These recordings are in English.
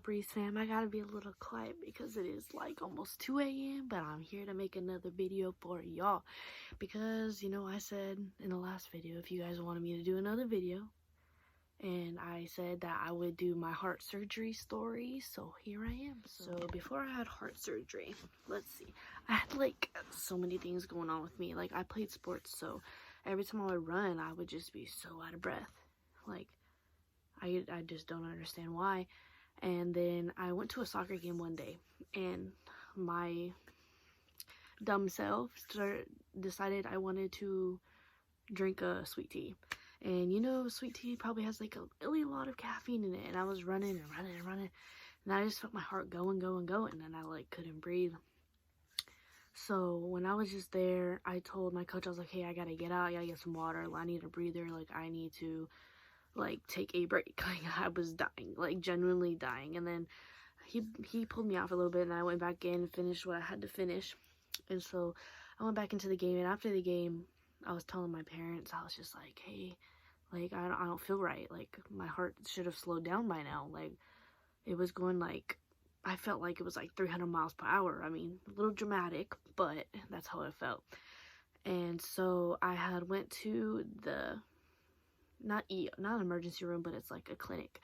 Breeze fam? I gotta be a little quiet because it is like almost 2 a.m. But I'm here to make another video for y'all. Because, you know, I said in the last video if you guys wanted me to do another video. And I said that I would do my heart surgery story. So here I am. So before I had heart surgery, let's see. I had like so many things going on with me. Like I played sports, so every time I would run, I would just be so out of breath. Like I just don't understand why. And then I went to a soccer game one day, and my dumb self decided I wanted to drink a sweet tea. And you know, sweet tea probably has like a really lot of caffeine in it. And I was running, and I just felt my heart going, and I like couldn't breathe. So when I was just there, I told my coach, I was like, hey, I gotta get out, I gotta get some water, I need a breather, like I need to like take a break. Like I was dying, like genuinely dying. And then he pulled me out for a little bit, and I went back in and finished what I had to finish. And so I went back into the game, and after the game I was telling my parents, I was just like, hey, like I don't feel right, like my heart should have slowed down by now. Like it was going like, I felt like it was like 300 miles per hour. I mean, a little dramatic, but that's how it felt. And so I had went to the not an emergency room, but it's like a clinic.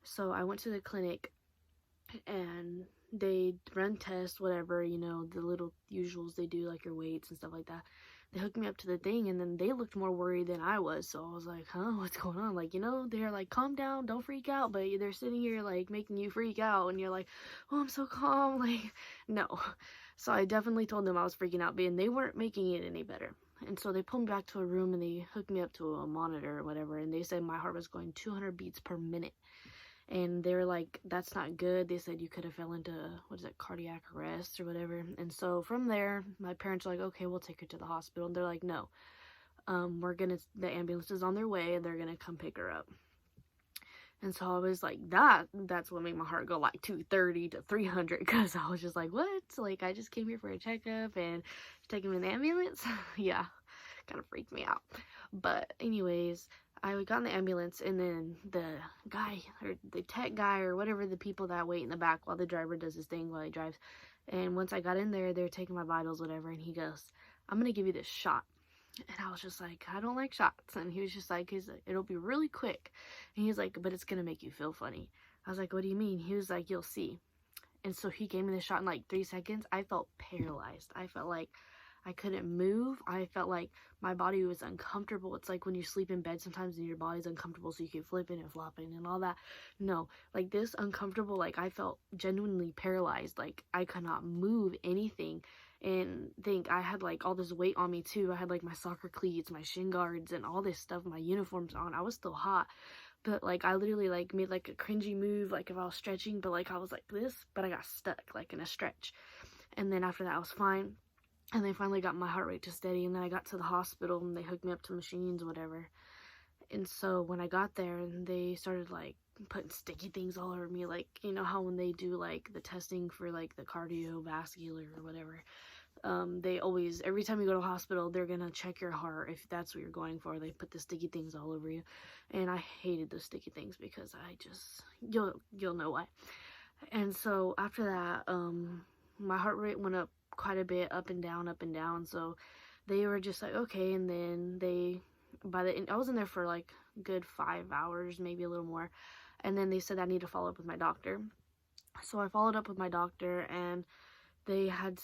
So I went to the clinic, and they run tests, whatever, you know, the little usuals they do, like your weights and stuff like that. They hooked me up to the thing, and then they looked more worried than I was. So I was like, huh, what's going on? Like, you know, they're like, calm down, don't freak out, but they're sitting here like making you freak out, and you're like, oh, I'm so calm. Like, no. So I definitely told them I was freaking out, and they weren't making it any better. And so they pulled me back to a room, and they hooked me up to a monitor or whatever, and they said my heart was going 200 beats per minute. And they were like, that's not good. They said you could have fell into, cardiac arrest or whatever. And so from there, my parents were like, okay, we'll take her to the hospital. And they're like, no, the ambulance is on their way, and they're gonna come pick her up. And so I was like, that's what made my heart go like 230 to 300, because I was just like, what? Like, I just came here for a checkup and taking me in the ambulance? Yeah, kind of freaked me out. But anyways, I got in the ambulance, and then the guy, or the tech guy, or whatever, the people that wait in the back while the driver does his thing while he drives. And once I got in there, they were taking my vitals, whatever, and he goes, I'm gonna give you this shot. And I was just like, I don't like shots. And he was just like, it'll be really quick. And he's like, but it's gonna make you feel funny. I was like, what do you mean? He was like, you'll see. And so he gave me the shot in like 3 seconds. I felt paralyzed. I felt like I couldn't move. I felt like my body was uncomfortable. It's like when you sleep in bed sometimes and your body's uncomfortable, so you keep flipping and flopping and all that. No, like this uncomfortable, like I felt genuinely paralyzed. Like I could not move anything. And think I had like all this weight on me too. I had like my soccer cleats, my shin guards, and all this stuff, my uniforms on. I was still hot. But like I literally like made like a cringy move, like if I was stretching, but like I was like this, but I got stuck like in a stretch. And then after that I was fine. And they finally got my heart rate to steady, and then I got to the hospital, and they hooked me up to machines, whatever. And so when I got there, and they started like putting sticky things all over me, like, you know how when they do like the testing for like the cardiovascular or whatever, they always, every time you go to the hospital, they're gonna check your heart. If that's what you're going for, they put the sticky things all over you. And I hated those sticky things because I just, you'll know why. And so after that, my heart rate went up quite a bit, up and down. So they were just like, okay. And then I was in there for like good 5 hours, maybe a little more. And then they said I need to follow up with my doctor. So I followed up with my doctor, and they had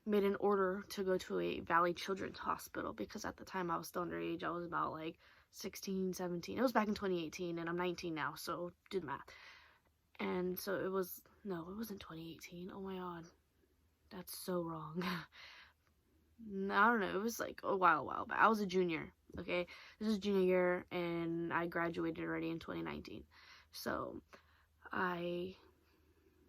made an order to go to a Valley Children's Hospital, because at the time I was still underage. I was about like 16, 17. It was back in 2018, and I'm 19 now, so do the math. And so it wasn't 2018. Oh my god, that's so wrong. I don't know, it was like a while back. I was a junior, okay? This is junior year, and I graduated already in 2019. So I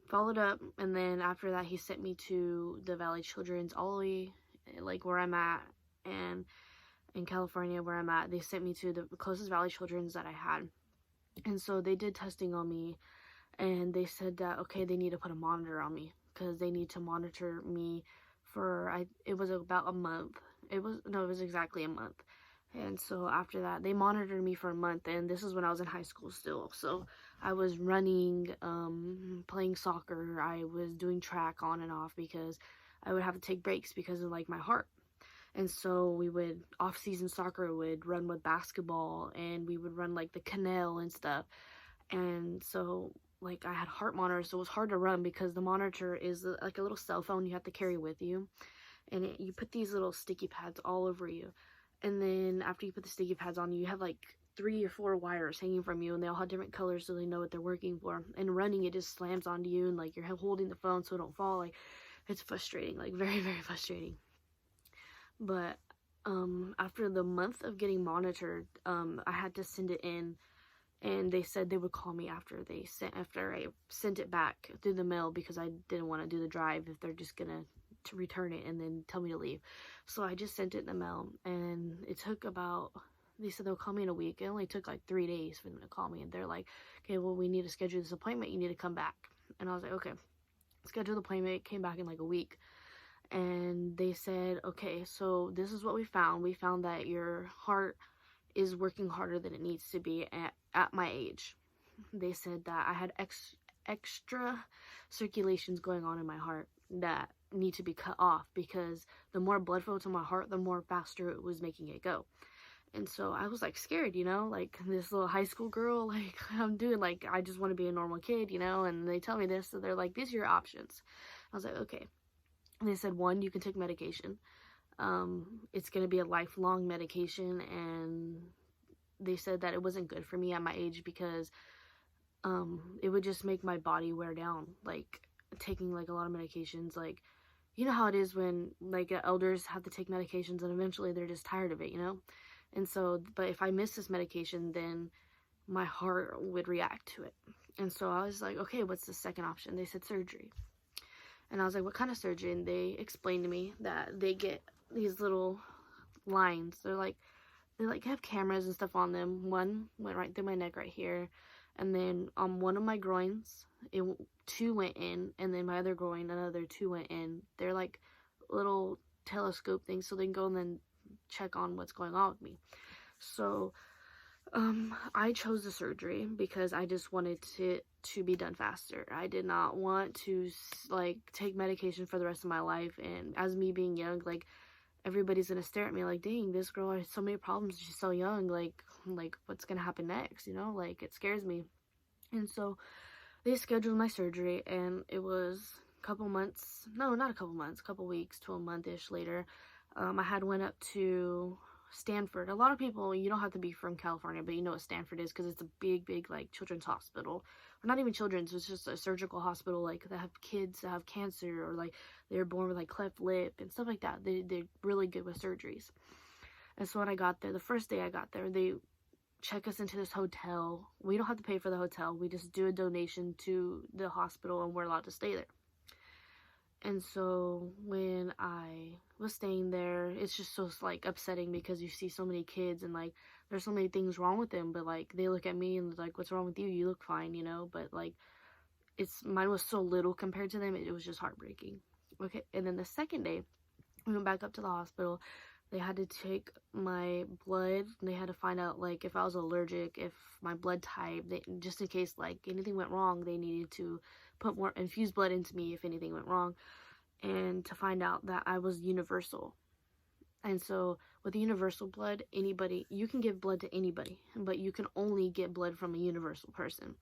followed up, and then after that he sent me to the Valley Children's, all the way like where I'm at, and in California where I'm at, they sent me to the closest Valley Children's that I had. And so they did testing on me, and they said that, okay, they need to put a monitor on me, because they need to monitor me for, it was about a month. It was exactly a month. And so after that, they monitored me for a month, and this is when I was in high school still. So I was running, playing soccer. I was doing track on and off because I would have to take breaks because of like my heart. And so we would, off-season soccer would run with basketball, and we would run like the canal and stuff. And so like I had heart monitors, so it was hard to run because the monitor is like a little cell phone you have to carry with you, and you put these little sticky pads all over you. And then after you put the sticky pads on, you have like 3 or 4 wires hanging from you, and they all have different colors so they know what they're working for. And running, it just slams onto you, and like you're holding the phone so it don't fall. Like, it's frustrating, like very, very frustrating. But after the month of getting monitored, I had to send it in, and they said they would call me after I sent it back through the mail, because I didn't want to do the drive if they're just gonna to return it and then tell me to leave. So I just sent it in the mail, and it took about, they said they'll call me in a week. It only took like 3 days for them to call me, and they're like, okay, well, we need to schedule this appointment, you need to come back. And I was like, okay. Scheduled the appointment, came back in like a week, and they said, okay, so this is what we found that your heart is working harder than it needs to be at my age. They said that I had extra circulations going on in my heart that need to be cut off, because the more blood flow to my heart, the more faster it was making it go. And so I was like scared, like this little high school girl, like I'm doing, like I just want to be a normal kid, and they tell me this, so they're like, these are your options. I was like, okay. And they said, 1, you can take medication. It's going to be a lifelong medication, and they said that it wasn't good for me at my age because it would just make my body wear down, like taking like a lot of medications. Like, you know how it is when like elders have to take medications and eventually they're just tired of it, and so, but if I miss this medication, then my heart would react to it. And so I was like, okay, what's the second option? They said surgery. And I was like, what kind of surgery? And they explained to me that they get these little lines. They have cameras and stuff on them. One went right through my neck right here, and then on one of my groins, 2 went in, and then my other groin, another 2 went in. They're like little telescope things, so they can go and then check on what's going on with me. So I chose the surgery because I just wanted to be done faster. I did not want to like take medication for the rest of my life, and as me being young, like everybody's gonna stare at me like, dang, this girl has so many problems, she's so young, like what's gonna happen next, like it scares me. And so they scheduled my surgery, and it was a couple months, no, not a couple months, a couple weeks to a month-ish later. I had went up to Stanford. A lot of people, you don't have to be from California, but you know what Stanford is because it's a big like children's hospital. Or not even children's, it's just a surgical hospital, like that have kids that have cancer, or like they're born with like cleft lip and stuff like that. They're really good with surgeries. And so when I got there, the first day I got there, they check us into this hotel. We don't have to pay for the hotel. We just do a donation to the hospital, and we're allowed to stay there. And so when I was staying there, it's just so like upsetting because you see so many kids, and like there's so many things wrong with them, but like they look at me and like, what's wrong with you? You look fine, but like mine was so little compared to them. It was just heartbreaking. Okay. And then the second day we went back up to the hospital. They had to take my blood, and they had to find out like if I was allergic, if my blood type, just in case like anything went wrong, they needed to put more infused blood into me if anything went wrong, and to find out that I was universal. And so with the universal blood, you can give blood to anybody, but you can only get blood from a universal person.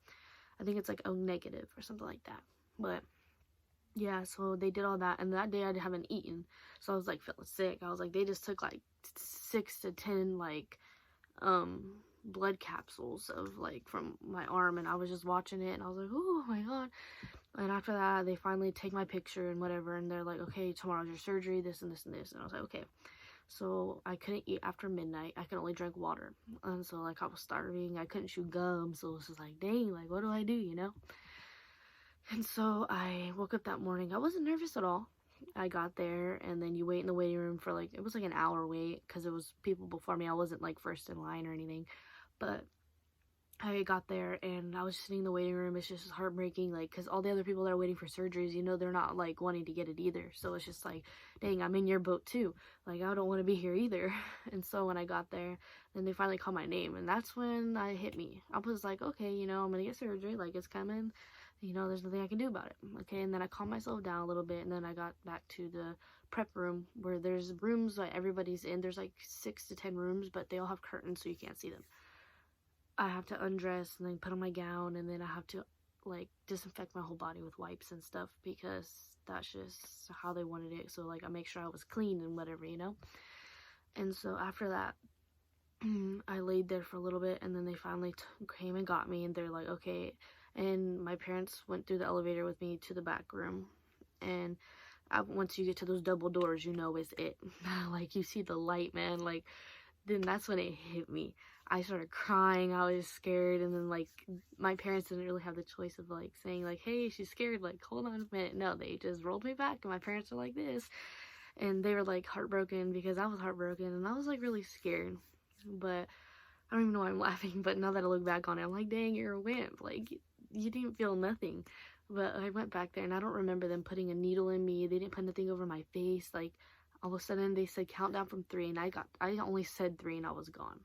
I think it's like O negative or something like that. But yeah, so they did all that, and that day I haven't eaten, so I was like feeling sick. I was like, they just took like 6 to 10 like blood capsules of like from my arm, and I was just watching it, and I was like, oh my god. And after that, they finally take my picture and whatever, and they're like, okay, tomorrow's your surgery, this and this and this. And I was like, okay. So I couldn't eat after midnight. I could only drink water, and so like I was starving. I couldn't chew gum, so it was just like, dang, like what do I do, And so I woke up that morning. I wasn't nervous at all. I got there, and then you wait in the waiting room for like, it was like an hour wait because it was people before me. I wasn't like first in line or anything, but I got there and I was sitting in the waiting room. It's just heartbreaking, like, because all the other people that are waiting for surgeries, you know, they're not like wanting to get it either. So it's just like, dang, I'm in your boat too. Like, I don't want to be here either. And so when I got there, then they finally called my name, and that's when I hit me. I was like, okay, you know, I'm gonna get surgery, like, it's coming, you know, there's nothing I can do about it. Okay, and then I calmed myself down a little bit, and then I got back to the prep room where there's rooms that everybody's in. There's like 6 to 10 rooms, but they all have curtains so you can't see them. I have to undress and then put on my gown, and then I have to like disinfect my whole body with wipes and stuff, because that's just how they wanted it. So like I make sure I was clean and whatever, you know. And so after that, I laid there for a little bit, and then they finally came and got me, and they're like, okay. And my parents went through the elevator with me to the back room, and once you get to those double doors, you know it's it. Like, you see the light, man. Like, then that's when it hit me. I started crying. I was scared, and then like my parents didn't really have the choice of like saying like, hey, she's scared, like, hold on a minute. No, they just rolled me back, and my parents were like this, and they were like heartbroken because I was heartbroken, and I was like really scared. But I don't even know why I'm laughing, but now that I look back on it, I'm like, dang, you're a wimp. Like, you didn't feel nothing. But I went back there, and I don't remember them putting a needle in me. They didn't put nothing over my face. Like, all of a sudden they said count down from 3, and I only said 3 and I was gone.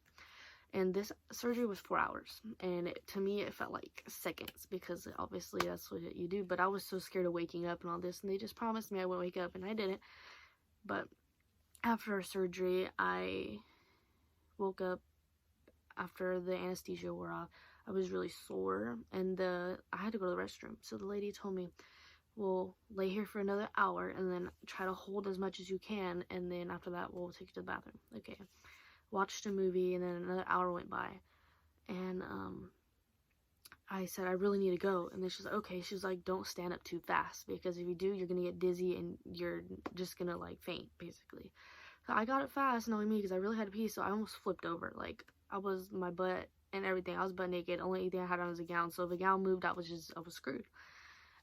And this surgery was 4 hours, and to me it felt like seconds, because obviously that's what you do. But I was so scared of waking up and all this, and they just promised me I wouldn't wake up, and I didn't. But after surgery, I woke up after the anesthesia wore off. I was really sore, and I had to go to the restroom. So the lady told me, we'll lay here for another hour and then try to hold as much as you can, and then after that we'll take you to the bathroom. Okay. Watched a movie, and then another hour went by, and I said, I really need to go. And then she's like, okay. She's like, don't stand up too fast, because if you do, you're gonna get dizzy and you're just gonna like faint, basically. So I got it fast, knowing me, because I really had to pee. So I almost flipped over. Like, my butt and everything, I was butt naked. Only thing I had on was a gown. So if a gown moved, I was screwed.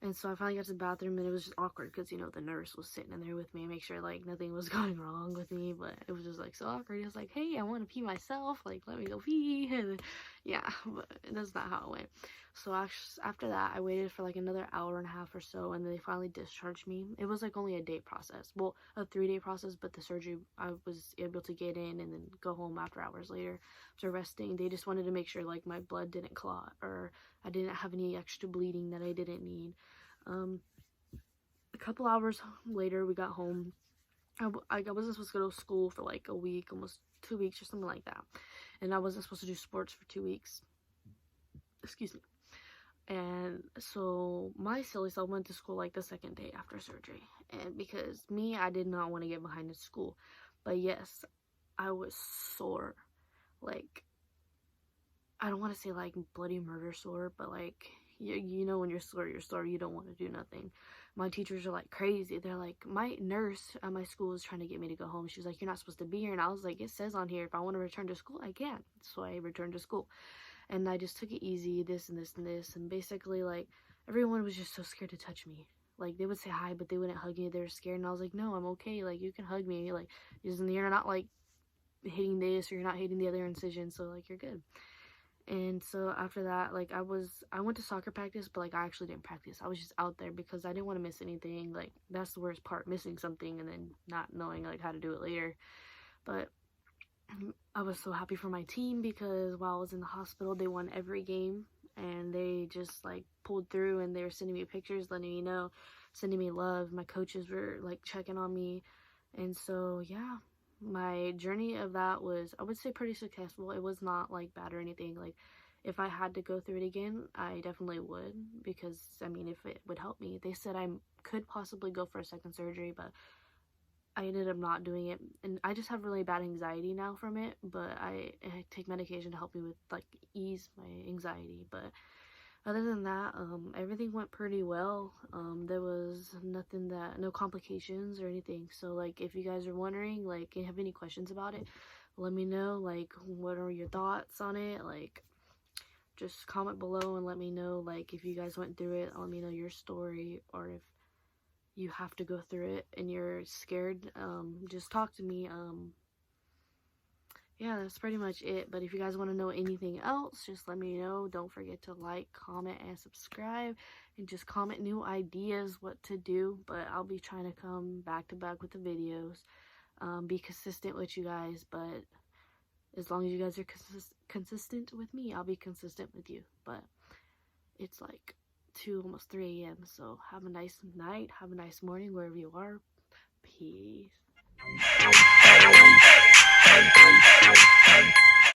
And so I finally got to the bathroom, and it was just awkward because, you know, the nurse was sitting in there with me and make sure, like, nothing was going wrong with me. But it was just, like, so awkward. He was like, hey, I want to pee myself. Like, let me go pee. And yeah, but that's not how it went. So after that, I waited for, like, another hour and a half or so, and then they finally discharged me. It was, like, only a day process. Well, a 3-day process, but the surgery, I was able to get in and then go home after hours later. So resting, they just wanted to make sure, like, my blood didn't clot, or I didn't have any extra bleeding that I didn't need. A couple hours later, we got home. I wasn't supposed to go to school for like a week, almost 2 weeks or something like that. And I wasn't supposed to do sports for 2 weeks. Excuse me. And so my silly self went to school like the second day after surgery. And because me, I did not want to get behind in school. But yes, I was sore. Like, I don't want to say like bloody murder sore, but like, you know, when you're sore, you don't want to do nothing. My teachers are like crazy. They're like, my nurse at my school is trying to get me to go home. She was like, you're not supposed to be here. And I was like, it says on here, if I want to return to school, I can. So I returned to school, and I just took it easy, this and this and this. And basically, like, everyone was just so scared to touch me. Like, they would say hi, but they wouldn't hug me. They were scared. And I was like, no, I'm okay. Like, you can hug me. Like, you're not like hitting this, or you're not hitting the other incision. So like, you're good. And so after that, like, I went to soccer practice, but like, I actually didn't practice. I was just out there because I didn't want to miss anything. Like, that's the worst part, missing something and then not knowing like how to do it later. But I was so happy for my team, because while I was in the hospital, they won every game, and they just like pulled through, and they were sending me pictures, letting me know, sending me love. My coaches were like checking on me. And so yeah, my journey of that was, I would say, pretty successful. It was not like bad or anything. Like, if I had to go through it again, I definitely would, because I mean, if it would help me. They said I could possibly go for a second surgery, but I ended up not doing it, and I just have really bad anxiety now from it. But I take medication to help me with like ease my anxiety. But other than that, everything went pretty well. There was no complications or anything. So like, if you guys are wondering, like, and have any questions about it, let me know. Like, what are your thoughts on it? Like, just comment below and let me know, like, if you guys went through it. Let me know your story, or if you have to go through it and you're scared, just talk to me. yeah, that's pretty much it. But if you guys want to know anything else, just let me know. Don't forget to like, comment, and subscribe. And just comment new ideas what to do. But I'll be trying to come back to back with the videos. Be consistent with you guys. But as long as you guys are consistent with me, I'll be consistent with you. But it's like 2, almost 3 a.m. So have a nice night. Have a nice morning wherever you are. Peace.